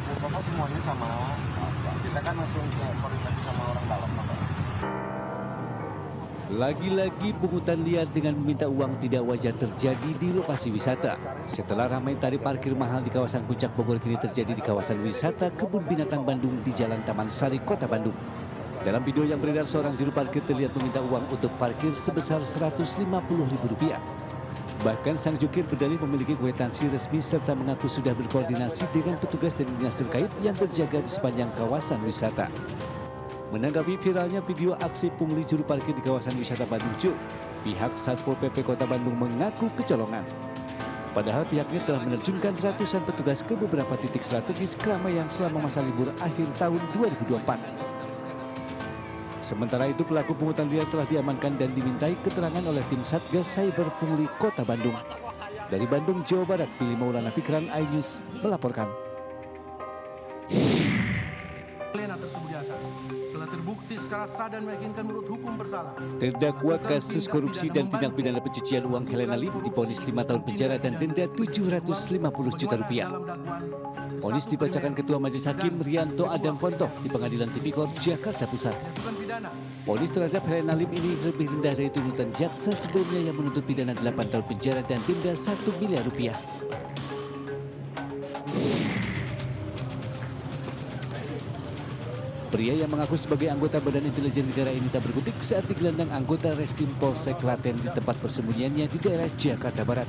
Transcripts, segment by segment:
Ya, Bapak semuanya sama. Kita kan langsung koordinasi sama orang dalam, Bapak. Lagi-lagi pungutan liar dengan meminta uang tidak wajar terjadi di lokasi wisata. Setelah ramai tarif parkir mahal di kawasan Puncak Bogor, kini terjadi di kawasan wisata Kebun Binatang Bandung di Jalan Taman Sari, Kota Bandung. Dalam video yang beredar, seorang juru parkir terlihat meminta uang untuk parkir sebesar Rp150.000. Bahkan sang jukir berdalih memiliki kwitansi resmi serta mengaku sudah berkoordinasi dengan petugas dari dinas terkait yang berjaga di sepanjang kawasan wisata. Menanggapi viralnya video aksi pungli juru parkir di kawasan wisata Bandung Cu, pihak Satpol PP Kota Bandung mengaku kecolongan. Padahal pihaknya telah menerjunkan ratusan petugas ke beberapa titik strategis keramaian selama masa libur akhir tahun 2024. Sementara itu pelaku pungutan liar telah diamankan dan dimintai keterangan oleh tim Satgas Cyber Pungli Kota Bandung. Dari Bandung, Jawa Barat, Billy Maulana Fikran, iNews melaporkan. Tersebut di atas telah terbukti secara sah dan meyakinkan menurut hukum bersalah. Terdakwa kasus korupsi dan tindak pidana pencucian uang Helena Lim divonis 5 tahun penjara dan denda Rp750 juta. Vonis dibacakan Ketua Majelis Hakim Rianto Adam Pontoh di Pengadilan Tipikor Jakarta Pusat. Vonis terhadap Helena Lim ini lebih rendah dari tuntutan jaksa sebelumnya yang menuntut pidana 8 tahun penjara dan denda Rp1 miliar. Pria yang mengaku sebagai anggota Badan Intelijen Negara ini tak berkutik saat digelandang anggota Reskrim Polsek Klaten di tempat persembunyiannya di daerah Jakarta Barat.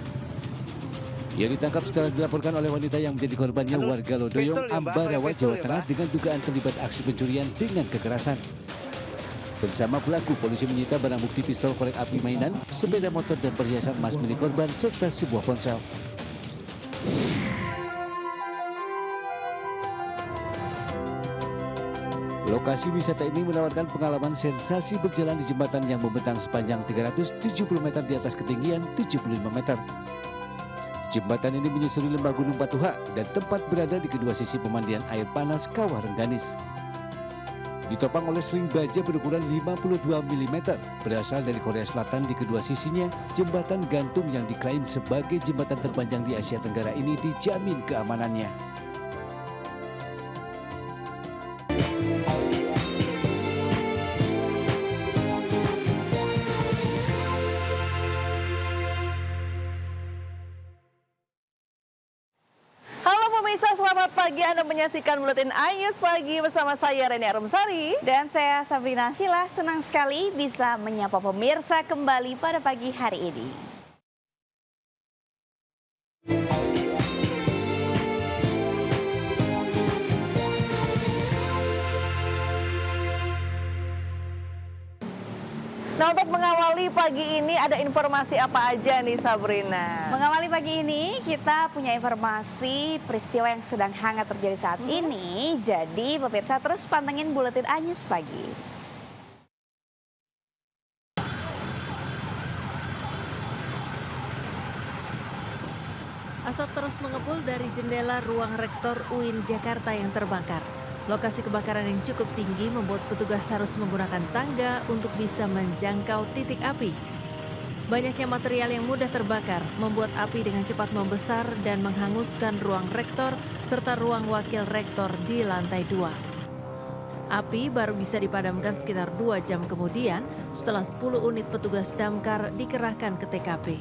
Ia ditangkap setelah dilaporkan oleh wanita yang menjadi korbannya warga Lodoyong, Ambarawa, Jawa Tengah dengan dugaan terlibat aksi pencurian dengan kekerasan. Bersama pelaku, polisi menyita barang bukti pistol korek api mainan, sepeda motor dan perhiasan emas milik korban serta sebuah ponsel. Lokasi wisata ini menawarkan pengalaman sensasi berjalan di jembatan yang membentang sepanjang 370 meter di atas ketinggian 75 meter. Jembatan ini menyusuri lembah Gunung Patuha dan tempat berada di kedua sisi pemandian air panas Kawah Rengganis. Ditopang oleh sling baja berukuran 52 mm berasal dari Korea Selatan di kedua sisinya, jembatan gantung yang diklaim sebagai jembatan terpanjang di Asia Tenggara ini dijamin keamanannya. Pemirsa, selamat pagi. Anda menyaksikan Buletin iNews Pagi bersama saya Reni Arumsari. Dan saya Sabrina Sila, senang sekali bisa menyapa pemirsa kembali pada pagi hari ini. Nah, untuk mengawali pagi ini ada informasi apa aja nih Sabrina? Mengawali pagi ini kita punya informasi peristiwa yang sedang hangat terjadi saat ini. Jadi pemirsa terus pantengin Buletin iNews Pagi. Asap terus mengepul dari jendela ruang Rektor UIN Jakarta yang terbakar. Lokasi kebakaran yang cukup tinggi membuat petugas harus menggunakan tangga untuk bisa menjangkau titik api. Banyaknya material yang mudah terbakar membuat api dengan cepat membesar dan menghanguskan ruang rektor serta ruang wakil rektor di lantai 2. Api baru bisa dipadamkan sekitar 2 jam kemudian setelah 10 unit petugas damkar dikerahkan ke TKP.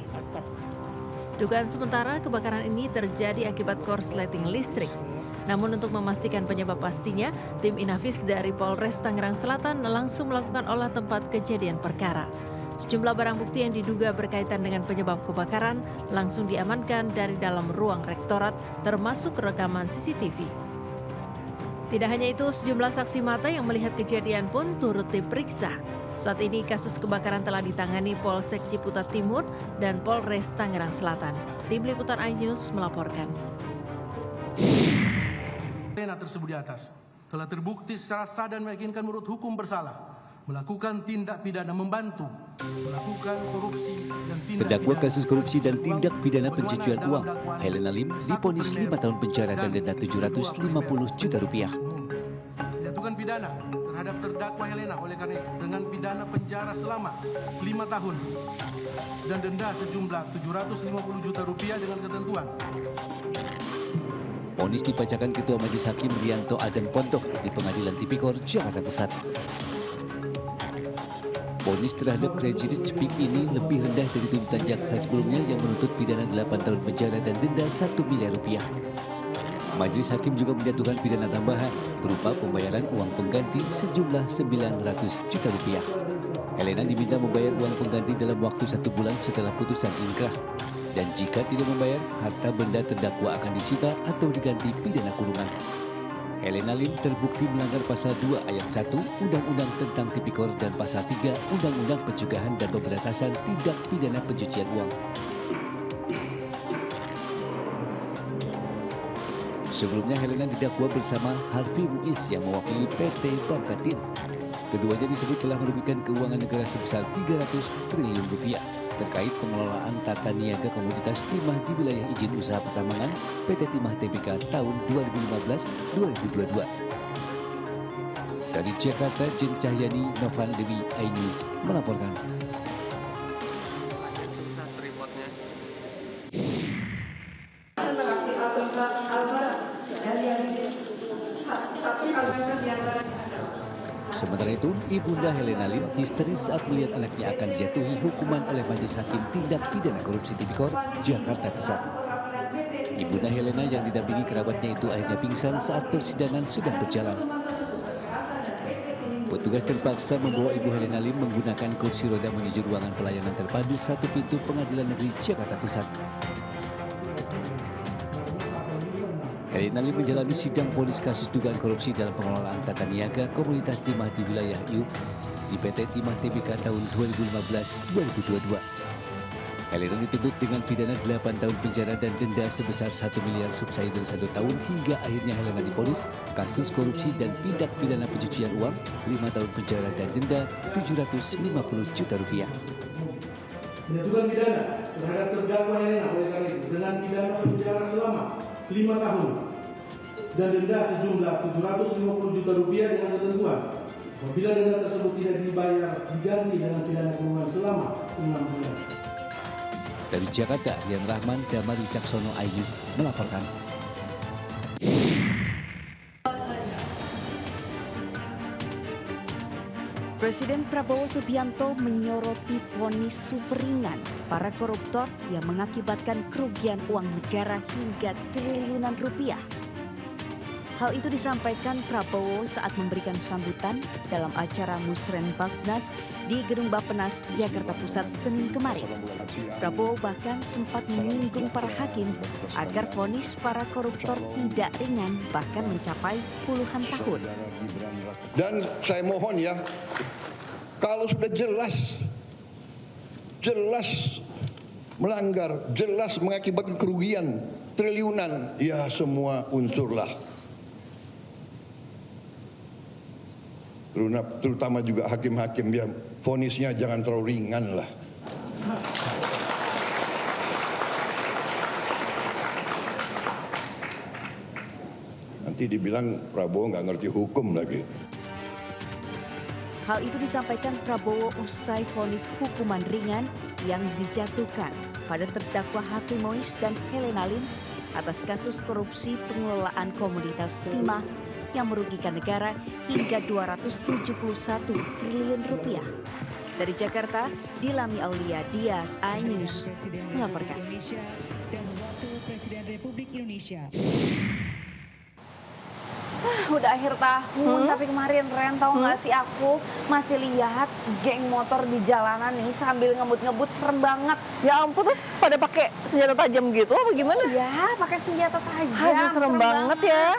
Dugaan sementara kebakaran ini terjadi akibat korsleting listrik. Namun untuk memastikan penyebab pastinya, tim Inafis dari Polres Tangerang Selatan langsung melakukan olah tempat kejadian perkara. Sejumlah barang bukti yang diduga berkaitan dengan penyebab kebakaran langsung diamankan dari dalam ruang rektorat, termasuk rekaman CCTV. Tidak hanya itu, sejumlah saksi mata yang melihat kejadian pun turut diperiksa. Saat ini kasus kebakaran telah ditangani Polsek Ciputat Timur dan Polres Tangerang Selatan. Tim Liputan iNews melaporkan. Tersebut di atas telah terbukti secara sah dan meyakinkan menurut hukum bersalah melakukan tindak pidana membantu melakukan korupsi dan tindak Terdakwa kasus korupsi dan tindak pidana pencucian uang Helena Lim divonis 5 tahun penjara dan denda Rp750 juta. Jatuhkan pidana terhadap terdakwa Helena oleh karena itu dengan pidana penjara selama 5 tahun dan denda sejumlah Rp750 juta dengan ketentuan Vonis dibacakan Ketua Majelis Hakim Rianto Adam Pontoh di Pengadilan Tipikor, Jakarta Pusat. Vonis terhadap Crazy Rich Pig ini lebih rendah dari tuntutan jaksa sebelumnya yang menuntut pidana 8 tahun penjara dan denda 1 miliar rupiah. Majelis Hakim juga menjatuhkan pidana tambahan berupa pembayaran uang pengganti sejumlah 900 juta rupiah. Helena diminta membayar uang pengganti dalam waktu 1 bulan setelah putusan inkrah. Dan jika tidak membayar, harta benda terdakwa akan disita atau diganti pidana kurungan. Helena Lim terbukti melanggar pasal 2 ayat 1 Undang-Undang tentang Tipikor dan pasal 3 Undang-Undang Pencegahan dan Pemberantasan Tindak Pidana Pencucian Uang. Sebelumnya Helena didakwa bersama Harvey Muiz yang mewakili PT Bangkatin. Keduanya disebut telah merugikan keuangan negara sebesar 300 triliun rupiah terkait pengelolaan tata niaga komoditas timah di wilayah izin usaha pertambangan PT Timah Tbk tahun 2015-2022. Dari Jakarta, Jen Cahyani, Novan Dewi, iNews melaporkan. Sementara itu, Ibunda Helena Lim histeris saat melihat anaknya akan dijatuhi hukuman oleh Majelis Hakim Tindak Pidana Korupsi Tipikor, Jakarta Pusat. Ibunda Helena yang didampingi kerabatnya itu akhirnya pingsan saat persidangan sedang berjalan. Petugas terpaksa membawa Ibu Helena Lim menggunakan kursi roda menuju ruangan pelayanan terpadu 1 pintu Pengadilan Negeri Jakarta Pusat. Helena Lim menjalani sidang vonis kasus dugaan korupsi dalam pengelolaan tata niaga komoditas timah di wilayah IUP di PT Timah Tbk tahun 2015-2022. Helena dituntut dengan pidana 8 tahun penjara dan denda sebesar 1 miliar subsidi 1 tahun hingga akhirnya Helena divonis kasus korupsi dan tindak pidana pencucian uang 5 tahun penjara dan denda 750 juta rupiah. Menjatuhkan pidana terhadap terdakwa Helena oleh karena itu dengan pidana penjara selama 5 tahun dan denda sejumlah 750 juta rupiah dengan ketentuan apabila denda tersebut tidak dibayar diganti dengan pidana kurungan selama 6 bulan. Dari Jakarta, Rian Rahman, Damar Wicaksono, iNews melaporkan. Presiden Prabowo Subianto menyoroti vonis super ringan para koruptor yang mengakibatkan kerugian uang negara hingga triliunan rupiah. Hal itu disampaikan Prabowo saat memberikan sambutan dalam acara Musrenbangnas di Gedung Bappenas, Jakarta Pusat, Senin kemarin. Prabowo bahkan sempat menyinggung para hakim agar vonis para koruptor tidak ringan bahkan mencapai puluhan tahun. Dan saya mohon ya, kalau sudah jelas melanggar, jelas mengakibatkan kerugian triliunan, ya semua unsurlah. Terutama juga hakim-hakim ya, vonisnya jangan terlalu ringan lah. Nanti dibilang Prabowo nggak ngerti hukum lagi. Hal itu disampaikan Prabowo usai vonis hukuman ringan yang dijatuhkan pada terdakwa Harvey Muiz dan Helena Lim atas kasus korupsi pengelolaan komoditas timah yang merugikan negara hingga 271 triliun rupiah. Dari Jakarta, Dilami Aulia, Dias, iNews melaporkan. Dan Wakil Presiden Republik Indonesia. Udah akhir tahun, tapi kemarin Ren tahu nggak sih aku masih lihat geng motor di jalanan nih sambil ngebut-ngebut, serem banget. Ya ampun, terus pada pakai senjata tajam gitu apa gimana? Ya, pakai senjata tajam. Aduh, serem banget ya.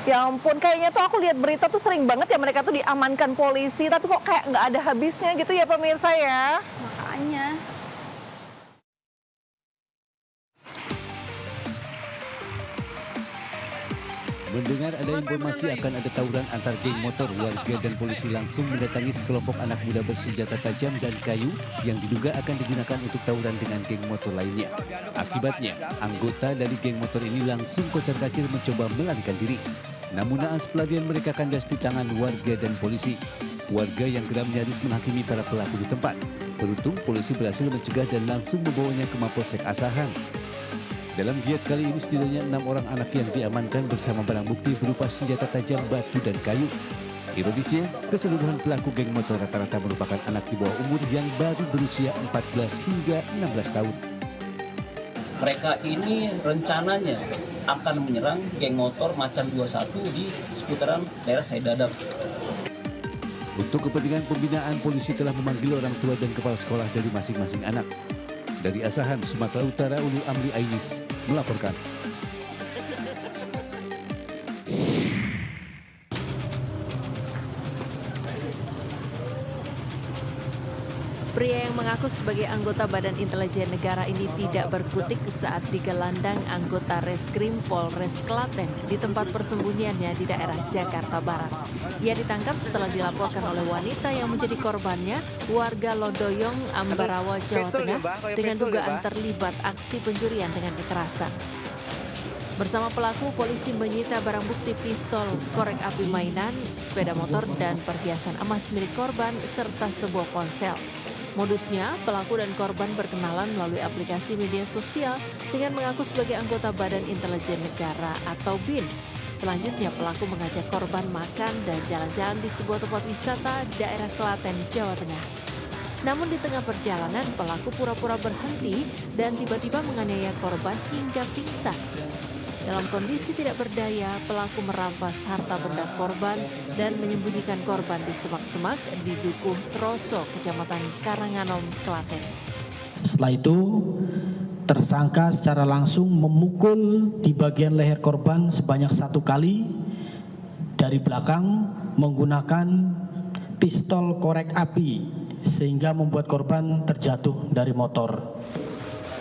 Ya ampun, kayaknya tuh aku lihat berita tuh sering banget ya mereka tuh diamankan polisi, tapi kok kayak nggak ada habisnya gitu ya pemirsa ya. Makanya. Mendengar ada informasi akan ada tawuran antar geng motor, warga dan polisi langsung mendatangi sekelompok anak muda bersenjata tajam dan kayu yang diduga akan digunakan untuk tawuran dengan geng motor lainnya. Akibatnya, anggota dari geng motor ini langsung kocar-kacir mencoba melarikan diri. Namun naas pelarian mereka kandas di tangan warga dan polisi. Warga yang geram nyaris menghakimi para pelaku di tempat. Beruntung polisi berhasil mencegah dan langsung membawanya ke Mapolsek Asahan. Dalam giat kali ini setidaknya 6 orang anak yang diamankan bersama barang bukti berupa senjata tajam, batu, dan kayu. Ironisnya, keseluruhan pelaku geng motor rata-rata merupakan anak di bawah umur yang baru berusia 14 hingga 16 tahun. Mereka ini rencananya akan menyerang geng motor Macan 21 di seputaran daerah Saidadap. Untuk kepentingan pembinaan, polisi telah memanggil orang tua dan kepala sekolah dari masing-masing anak. Dari Asahan, Sumatera Utara, Ulul Amri Ainis melaporkan. Pria yang mengaku sebagai anggota Badan Intelijen Negara ini tidak berkutik saat digelandang anggota Reskrim Polres Klaten di tempat persembunyiannya di daerah Jakarta Barat. Ia ditangkap setelah dilaporkan oleh wanita yang menjadi korbannya, warga Lodoyong, Ambarawa, Jawa Tengah, dengan dugaan terlibat aksi pencurian dengan kekerasan. Bersama pelaku, polisi menyita barang bukti pistol, korek api mainan, sepeda motor, dan perhiasan emas milik korban, serta sebuah ponsel. Modusnya, pelaku dan korban berkenalan melalui aplikasi media sosial dengan mengaku sebagai anggota Badan Intelijen Negara atau BIN. Selanjutnya, pelaku mengajak korban makan dan jalan-jalan di sebuah tempat wisata daerah Klaten, Jawa Tengah. Namun di tengah perjalanan, pelaku pura-pura berhenti dan tiba-tiba menganiaya korban hingga pingsan. Dalam kondisi tidak berdaya, pelaku merampas harta benda korban dan menyembunyikan korban di semak-semak di Dukuh Troso, Kecamatan Karanganom, Klaten. Setelah itu, tersangka secara langsung memukul di bagian leher korban sebanyak 1 kali dari belakang menggunakan pistol korek api sehingga membuat korban terjatuh dari motor.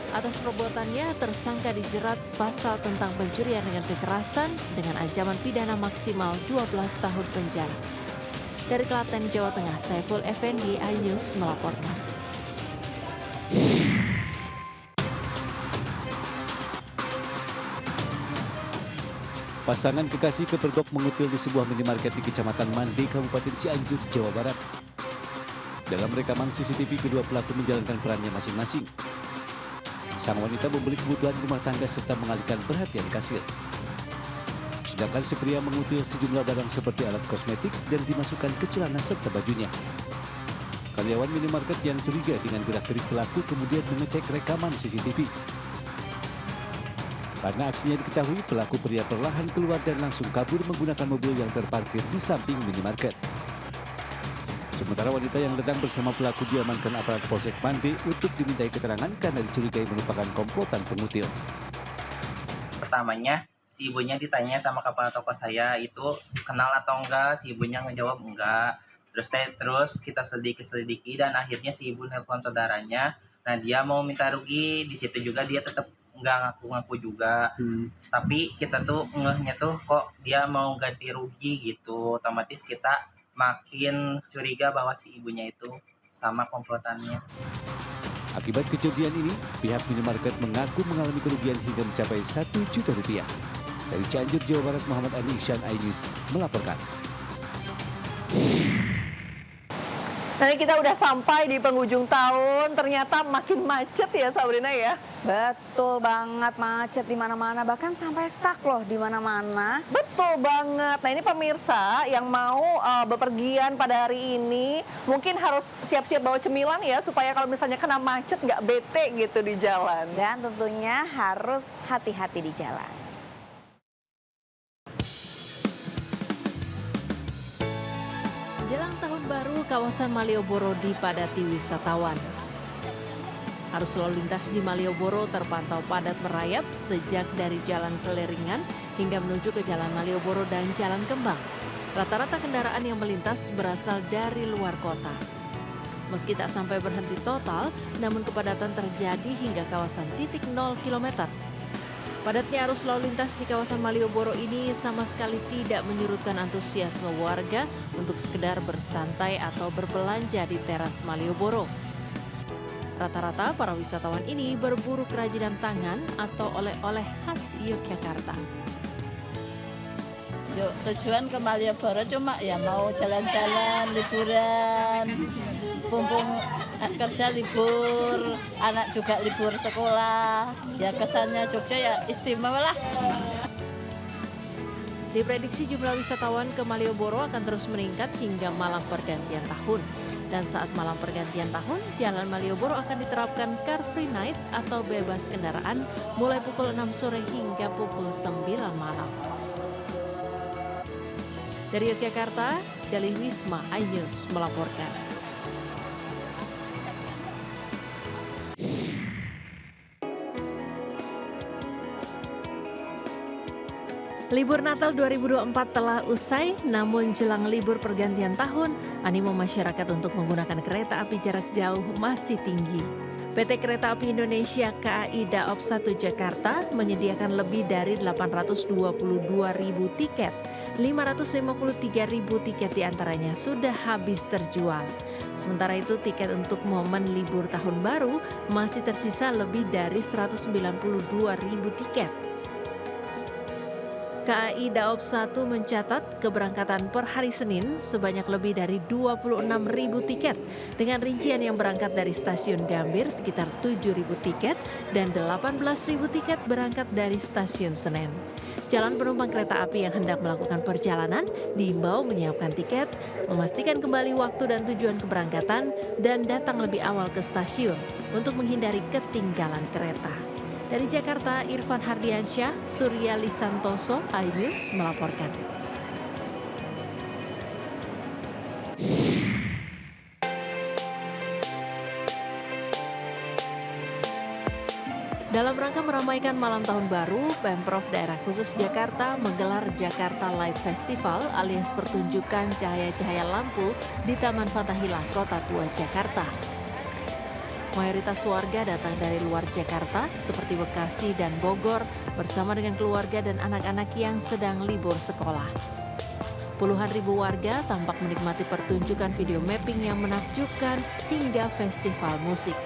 Atas perbuatannya, tersangka dijerat pasal tentang pencurian dengan kekerasan dengan ancaman pidana maksimal 12 tahun penjara. Dari Klaten, Jawa Tengah, Saiful Effendi, iNews melaporkan. Pasangan kekasih kepergok mengutil di sebuah minimarket di Kecamatan Mande, Kabupaten Cianjur, Jawa Barat. Dalam rekaman CCTV, kedua pelaku menjalankan perannya masing-masing. Sang wanita membeli kebutuhan rumah tangga serta mengalihkan perhatian kasir. Sedangkan si pria mengutil sejumlah barang seperti alat kosmetik dan dimasukkan ke celana serta bajunya. Karyawan minimarket yang curiga dengan gerak-gerik pelaku kemudian mengecek rekaman CCTV. Karena aksinya diketahui, pelaku pria perlahan keluar dan langsung kabur menggunakan mobil yang terparkir di samping minimarket. Sementara wanita yang datang bersama pelaku diamankan aparat Polsek Mande untuk dimintai keterangan karena dicurigai merupakan komplotan pengutil. Pertamanya, si ibunya ditanya sama kepala toko saya itu kenal atau enggak, si ibunya ngejawab enggak. Terus kita selidiki dan akhirnya si ibu nelpon saudaranya. Nah, dia mau minta rugi, di situ juga dia tetap enggak ngaku-ngaku juga. Tapi kita tuh ngehnya tuh kok dia mau ganti rugi gitu. Otomatis kita makin curiga bahwa si ibunya itu sama komplotannya. Akibat kejadian ini, pihak minimarket mengaku mengalami kerugian hingga mencapai 1 juta rupiah. Dari Cianjur, Jawa Barat, Muhammad Ali Ihsan, iNews melaporkan. Nah, kita udah sampai di penghujung tahun, ternyata makin macet ya Sabrina ya. Betul banget, macet di mana-mana, bahkan sampai stuck loh di mana-mana. Betul banget. Nah, ini pemirsa yang mau bepergian pada hari ini mungkin harus siap-siap bawa cemilan ya supaya kalau misalnya kena macet nggak bete gitu di jalan. Dan tentunya harus hati-hati di jalan. Jelang tahun baru, kawasan Malioboro dipadati wisatawan. Arus lalu lintas di Malioboro terpantau padat merayap sejak dari Jalan Keleringan hingga menuju ke Jalan Malioboro dan Jalan Kembang. Rata-rata kendaraan yang melintas berasal dari luar kota. Meski tak sampai berhenti total, namun kepadatan terjadi hingga kawasan titik 0 km. Padatnya arus lalu lintas di kawasan Malioboro ini sama sekali tidak menyurutkan antusiasme warga untuk sekedar bersantai atau berbelanja di teras Malioboro. Rata-rata para wisatawan ini berburu kerajinan tangan atau oleh-oleh khas Yogyakarta. Tujuan ke Malioboro cuma ya mau jalan-jalan, liburan. Mumpung kerja libur, anak juga libur sekolah, ya kesannya Jogja ya istimewa lah. Diprediksi jumlah wisatawan ke Malioboro akan terus meningkat hingga malam pergantian tahun. Dan saat malam pergantian tahun, Jalan Malioboro akan diterapkan Car Free Night atau bebas kendaraan mulai pukul 6 sore hingga pukul 9 malam. Dari Yogyakarta, Galih Wisma, iNews melaporkan. Libur Natal 2024 telah usai, namun jelang libur pergantian tahun, animo masyarakat untuk menggunakan kereta api jarak jauh masih tinggi. PT Kereta Api Indonesia KAI Daop 1 Jakarta menyediakan lebih dari 822.000 tiket. 553.000 tiket diantaranya sudah habis terjual. Sementara itu tiket untuk momen libur tahun baru masih tersisa lebih dari 192.000 tiket. KAI Daop 1 mencatat keberangkatan per hari Senin sebanyak lebih dari 26.000 tiket dengan rincian yang berangkat dari stasiun Gambir sekitar 7.000 tiket dan 18.000 tiket berangkat dari stasiun Senen. Calon penumpang kereta api yang hendak melakukan perjalanan diimbau menyiapkan tiket, memastikan kembali waktu dan tujuan keberangkatan, dan datang lebih awal ke stasiun untuk menghindari ketinggalan kereta. Dari Jakarta, Irfan Hardiansyah, Surya Lisantoso, iNews melaporkan. Dalam rangka meramaikan malam tahun baru, Pemprov Daerah Khusus Jakarta menggelar Jakarta Light Festival alias pertunjukan cahaya-cahaya lampu di Taman Fathahillah, Kota Tua, Jakarta. Mayoritas warga datang dari luar Jakarta seperti Bekasi dan Bogor bersama dengan keluarga dan anak-anak yang sedang libur sekolah. Puluhan ribu warga tampak menikmati pertunjukan video mapping yang menakjubkan hingga festival musik.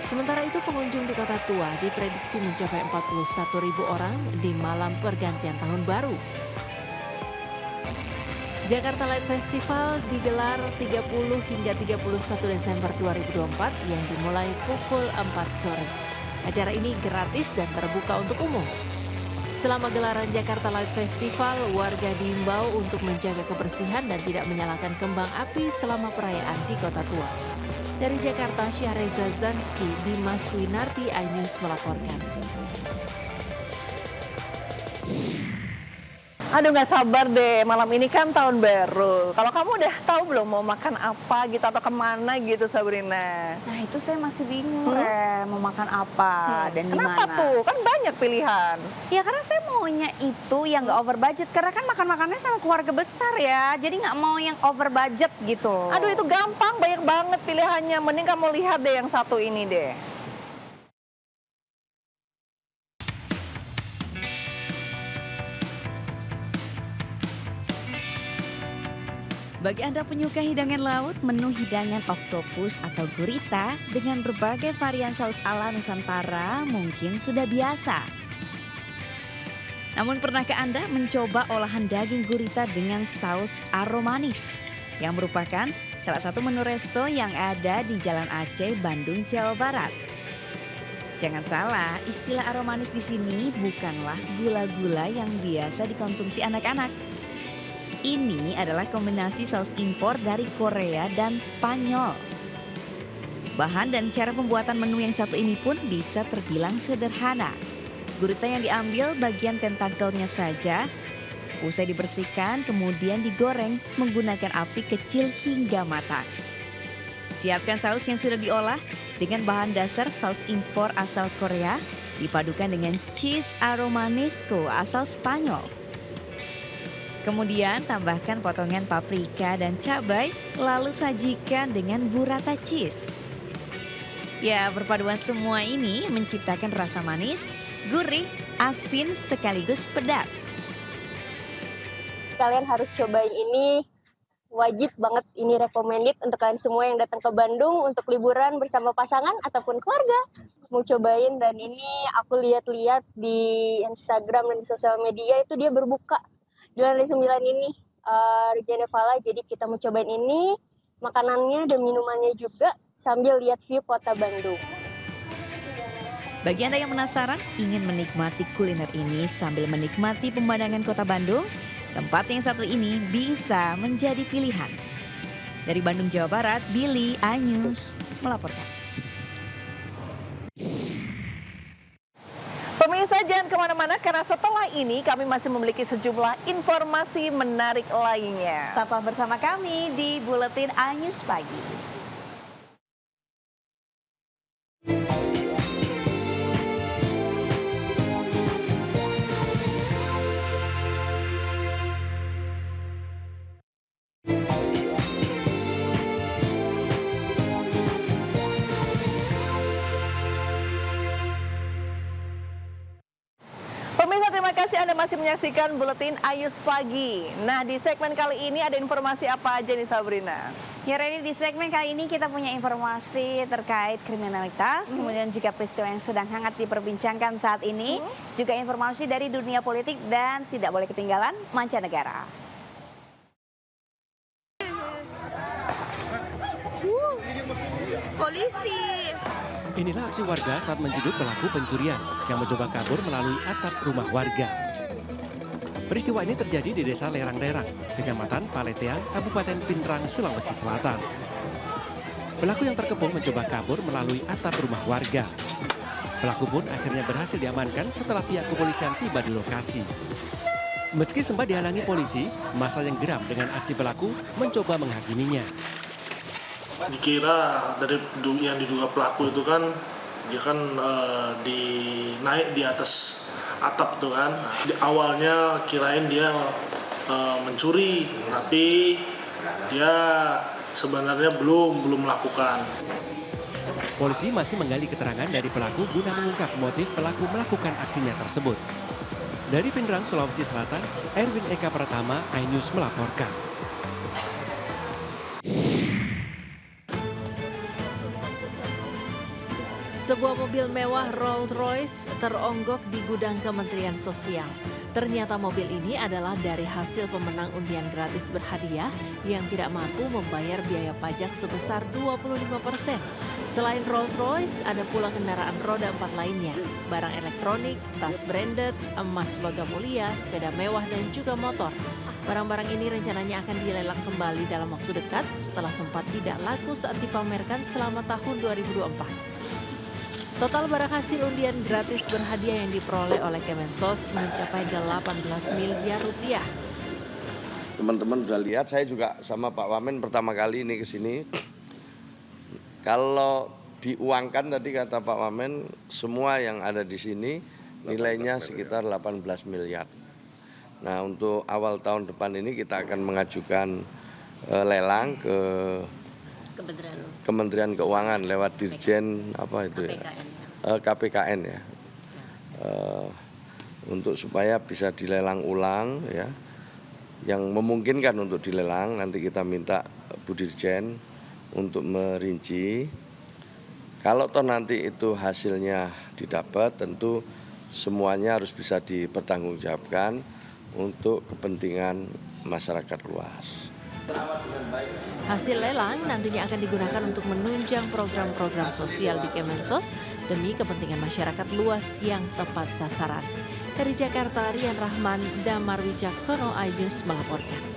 Sementara itu pengunjung di Kota Tua diprediksi mencapai 41.000 orang di malam pergantian tahun baru. Jakarta Light Festival digelar 30 hingga 31 Desember 2024 yang dimulai pukul 4 sore. Acara ini gratis dan terbuka untuk umum. Selama gelaran Jakarta Light Festival, warga diimbau untuk menjaga kebersihan dan tidak menyalakan kembang api selama perayaan di Kota Tua. Dari Jakarta, Syahreza Zanski, Dimas Winarti, iNews melaporkan. Aduh nggak sabar deh, malam ini kan tahun baru. Kalau kamu udah tahu belum mau makan apa gitu atau kemana gitu Sabrina? Nah itu saya masih bingung mau makan apa dan di mana. Kenapa tuh? Kan banyak pilihan. Ya karena saya maunya itu yang nggak over budget. Karena kan makan-makannya sama keluarga besar ya. Jadi nggak mau yang over budget gitu. Aduh itu gampang, banyak banget pilihannya. Mending kamu lihat deh yang satu ini deh. Bagi Anda penyuka hidangan laut, menu hidangan oktopus atau gurita dengan berbagai varian saus ala Nusantara mungkin sudah biasa. Namun pernahkah Anda mencoba olahan daging gurita dengan saus aromanis yang merupakan salah satu menu resto yang ada di Jalan Aceh, Bandung, Jawa Barat? Jangan salah, istilah aromanis di sini bukanlah gula-gula yang biasa dikonsumsi anak-anak. Ini adalah kombinasi saus impor dari Korea dan Spanyol. Bahan dan cara pembuatan menu yang satu ini pun bisa terbilang sederhana. Gurita yang diambil bagian tentakelnya saja, usai dibersihkan kemudian digoreng menggunakan api kecil hingga matang. Siapkan saus yang sudah diolah dengan bahan dasar saus impor asal Korea, dipadukan dengan cheese aromanesco asal Spanyol. Kemudian tambahkan potongan paprika dan cabai, lalu sajikan dengan burrata cheese. Ya, perpaduan semua ini menciptakan rasa manis, gurih, asin sekaligus pedas. Kalian harus cobain ini, wajib banget, ini recommended untuk kalian semua yang datang ke Bandung untuk liburan bersama pasangan ataupun keluarga. Mau cobain, dan ini aku lihat-lihat di Instagram dan di sosial media itu dia berbuka di lantai 9 ini, Regina Fala. Jadi kita mau cobain ini makanannya dan minumannya juga sambil lihat view kota Bandung. Bagi Anda yang penasaran ingin menikmati kuliner ini sambil menikmati pemandangan kota Bandung, tempat yang satu ini bisa menjadi pilihan. Dari Bandung, Jawa Barat, Billy, iNews melaporkan. Pemirsa jangan kemana-mana karena setelah ini kami masih memiliki sejumlah informasi menarik lainnya. Tetaplah bersama kami di Buletin iNews Pagi. Pemirsa, terima kasih Anda masih menyaksikan Buletin iNews Pagi. Nah, di segmen kali ini ada informasi apa aja nih Sabrina? Ya Reni, di segmen kali ini kita punya informasi terkait kriminalitas, kemudian juga peristiwa yang sedang hangat diperbincangkan saat ini, juga informasi dari dunia politik dan tidak boleh ketinggalan mancanegara. Polisi! Inilah aksi warga saat menjeduk pelaku pencurian yang mencoba kabur melalui atap rumah warga. Peristiwa ini terjadi di Desa Lerang-Lerang, Kecamatan Paleteang, Kabupaten Pindrang, Sulawesi Selatan. Pelaku yang terkepung mencoba kabur melalui atap rumah warga. Pelaku pun akhirnya berhasil diamankan setelah pihak kepolisian tiba di lokasi. Meski sempat dihalangi polisi, massa yang geram dengan aksi pelaku mencoba menghakiminya. Dikira dari yang diduga pelaku itu kan dia kan naik di atas atap tuh kan. Awalnya kirain dia mencuri, tapi dia sebenarnya belum melakukan. Polisi masih menggali keterangan dari pelaku guna mengungkap motif pelaku melakukan aksinya tersebut. Dari Pindrang, Sulawesi Selatan, Erwin Eka Pratama, iNews melaporkan. Sebuah mobil mewah Rolls-Royce teronggok di gudang Kementerian Sosial. Ternyata mobil ini adalah dari hasil pemenang undian gratis berhadiah yang tidak mampu membayar biaya pajak sebesar 25%. Selain Rolls-Royce, ada pula kendaraan roda 4 lainnya, barang elektronik, tas branded, emas logam mulia, sepeda mewah, dan juga motor. Barang-barang ini rencananya akan dilelang kembali dalam waktu dekat setelah sempat tidak laku saat dipamerkan selama tahun 2024. Total barang hasil undian gratis berhadiah yang diperoleh oleh Kemensos mencapai 18 miliar rupiah. Teman-teman sudah lihat, saya juga sama Pak Wamen pertama kali ini ke sini. Kalau diuangkan tadi kata Pak Wamen, semua yang ada di sini nilainya sekitar 18 miliar. Nah, untuk awal tahun depan ini kita akan mengajukan lelang ke Kementerian Keuangan lewat Dirjen apa itu ya? KPKN ya. Untuk supaya bisa dilelang ulang ya. Yang memungkinkan untuk dilelang nanti kita minta Bu Dirjen untuk merinci. Kalau toh nanti itu hasilnya didapat, tentu semuanya harus bisa dipertanggungjawabkan untuk kepentingan masyarakat luas. Hasil lelang nantinya akan digunakan untuk menunjang program-program sosial di Kemensos demi kepentingan masyarakat luas yang tepat sasaran. Dari Jakarta, Rian Rahman, Damar Wicaksono, iNews melaporkan.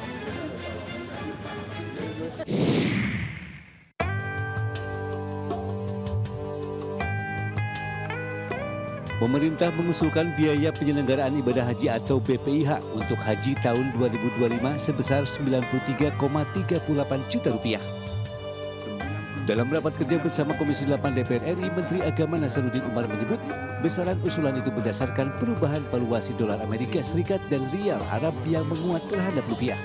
Pemerintah mengusulkan biaya penyelenggaraan ibadah haji atau BPIH untuk haji tahun 2025 sebesar 93,38 juta rupiah. Dalam rapat kerja bersama Komisi 8 DPR RI, Menteri Agama Nasaruddin Umar menyebut besaran usulan itu berdasarkan perubahan valuasi dolar Amerika Serikat dan rial Arab yang menguat terhadap rupiah.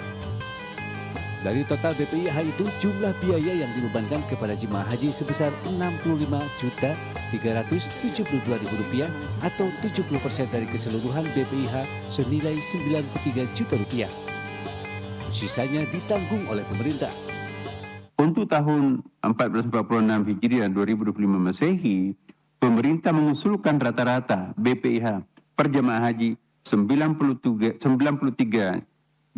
Dari total BPIH itu, jumlah biaya yang dibebankan kepada jemaah haji sebesar Rp65.372.000 atau 70% dari keseluruhan BPIH senilai Rp93 juta. Sisanya ditanggung oleh pemerintah. Untuk tahun 1446 Hijriah 2025 Masehi, pemerintah mengusulkan rata-rata BPIH per jemaah haji 93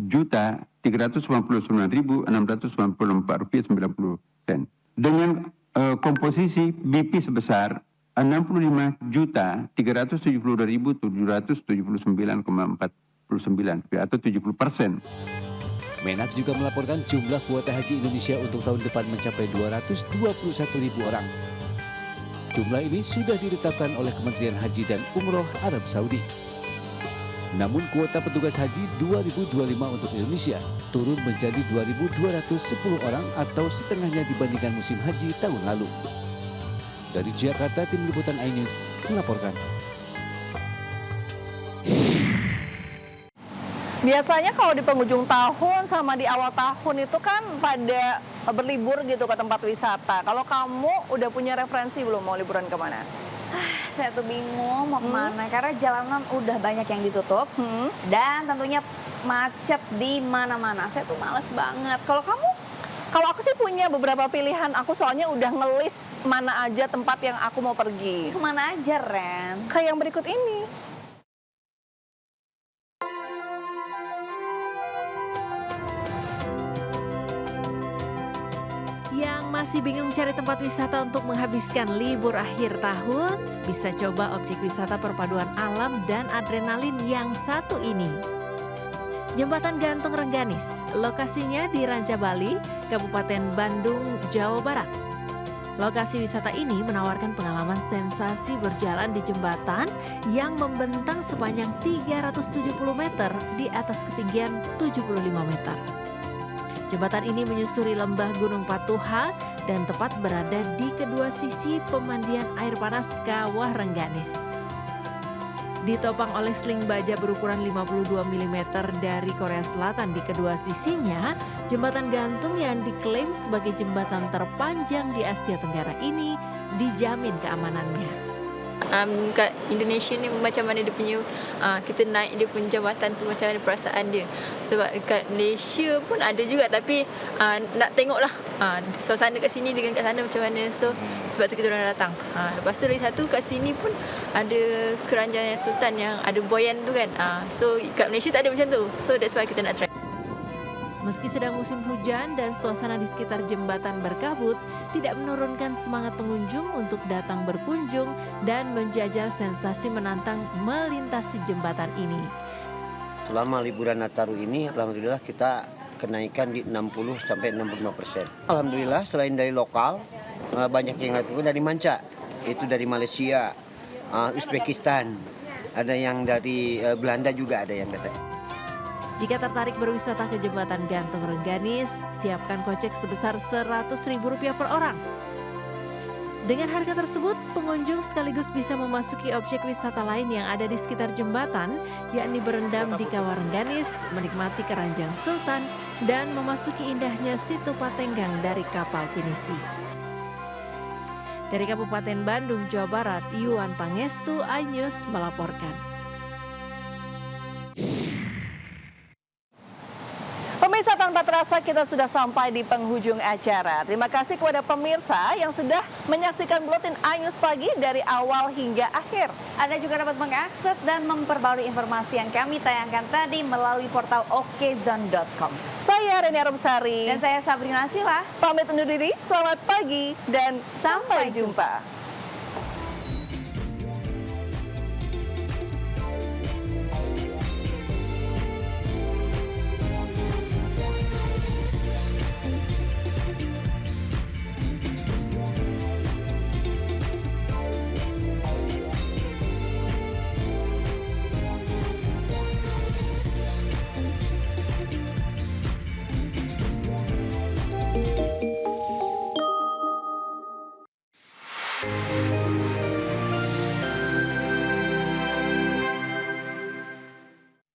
1.399.694 dengan komposisi BP sebesar 65.372.779,49 atau 70%. Menak juga melaporkan jumlah kuota haji Indonesia untuk tahun depan mencapai 221.000 orang. Jumlah ini sudah ditetapkan oleh Kementerian Haji dan Umroh Arab Saudi. Namun kuota petugas haji 2025 untuk Indonesia turun menjadi 2.210 orang atau setengahnya dibandingkan musim haji tahun lalu. Dari Jakarta, Tim Liputan iNews melaporkan. Biasanya kalau di penghujung tahun sama di awal tahun itu kan pada berlibur gitu ke tempat wisata. Kalau kamu udah punya referensi belum mau liburan kemana? Saya tuh bingung mau kemana karena jalanan udah banyak yang ditutup dan tentunya macet di mana-mana. Saya tuh males banget. Kalau kamu? Kalau aku sih punya beberapa pilihan. Aku soalnya udah ngelis mana aja tempat yang aku mau pergi. Kemana aja, Ren? Kayak yang berikut ini. Yang masih bingung cari tempat wisata untuk menghabiskan libur akhir tahun, bisa coba objek wisata perpaduan alam dan adrenalin yang satu ini. Jembatan Gantung Rengganis, lokasinya di Ranca Bali, Kabupaten Bandung, Jawa Barat. Lokasi wisata ini menawarkan pengalaman sensasi berjalan di jembatan yang membentang sepanjang 370 meter di atas ketinggian 75 meter. Jembatan ini menyusuri lembah Gunung Patuha dan tepat berada di kedua sisi pemandian air panas Kawah Rengganis. Ditopang oleh sling baja berukuran 52 mm dari Korea Selatan di kedua sisinya, jembatan gantung yang diklaim sebagai jembatan terpanjang di Asia Tenggara ini dijamin keamanannya. Kat Indonesia ni macam mana dia punya kita naik dia punya jambatan tu macam mana perasaan dia, sebab dekat Malaysia pun ada juga tapi nak tengoklah suasana kat sini dengan kat sana macam mana, so sebab tu kita orang datang. Lepas tu lagi satu kat sini pun ada Keranjang Sultan yang ada buayan tu kan, so kat Malaysia tak ada macam tu, so that's why kita nak try. Meski sedang musim hujan dan suasana di sekitar jembatan berkabut, tidak menurunkan semangat pengunjung untuk datang berkunjung dan menjajal sensasi menantang melintasi jembatan ini. Selama liburan Nataru ini, alhamdulillah kita kenaikan di 60-65%. Alhamdulillah selain dari lokal, banyak yang lain dari manca, itu dari Malaysia, Uzbekistan, ada yang dari Belanda juga ada yang datang. Jika tertarik berwisata ke Jembatan Gantung Rengganis, siapkan kocek sebesar Rp100.000 per orang. Dengan harga tersebut, pengunjung sekaligus bisa memasuki objek wisata lain yang ada di sekitar jembatan, yakni berendam di Kawah Rengganis, menikmati Keranjang Sultan, dan memasuki indahnya Situ Patenggang dari kapal pinisi. Dari Kabupaten Bandung, Jawa Barat, Yuan Pangestu, iNews melaporkan. Pemirsa, tanpa terasa kita sudah sampai di penghujung acara. Terima kasih kepada pemirsa yang sudah menyaksikan Buletin iNews Pagi dari awal hingga akhir. Anda juga dapat mengakses dan memperbarui informasi yang kami tayangkan tadi melalui portal okezone.com. Saya Reni Arumsari. Dan saya Sabrina Sila. Pamit undur diri, selamat pagi dan sampai jumpa. Thank you.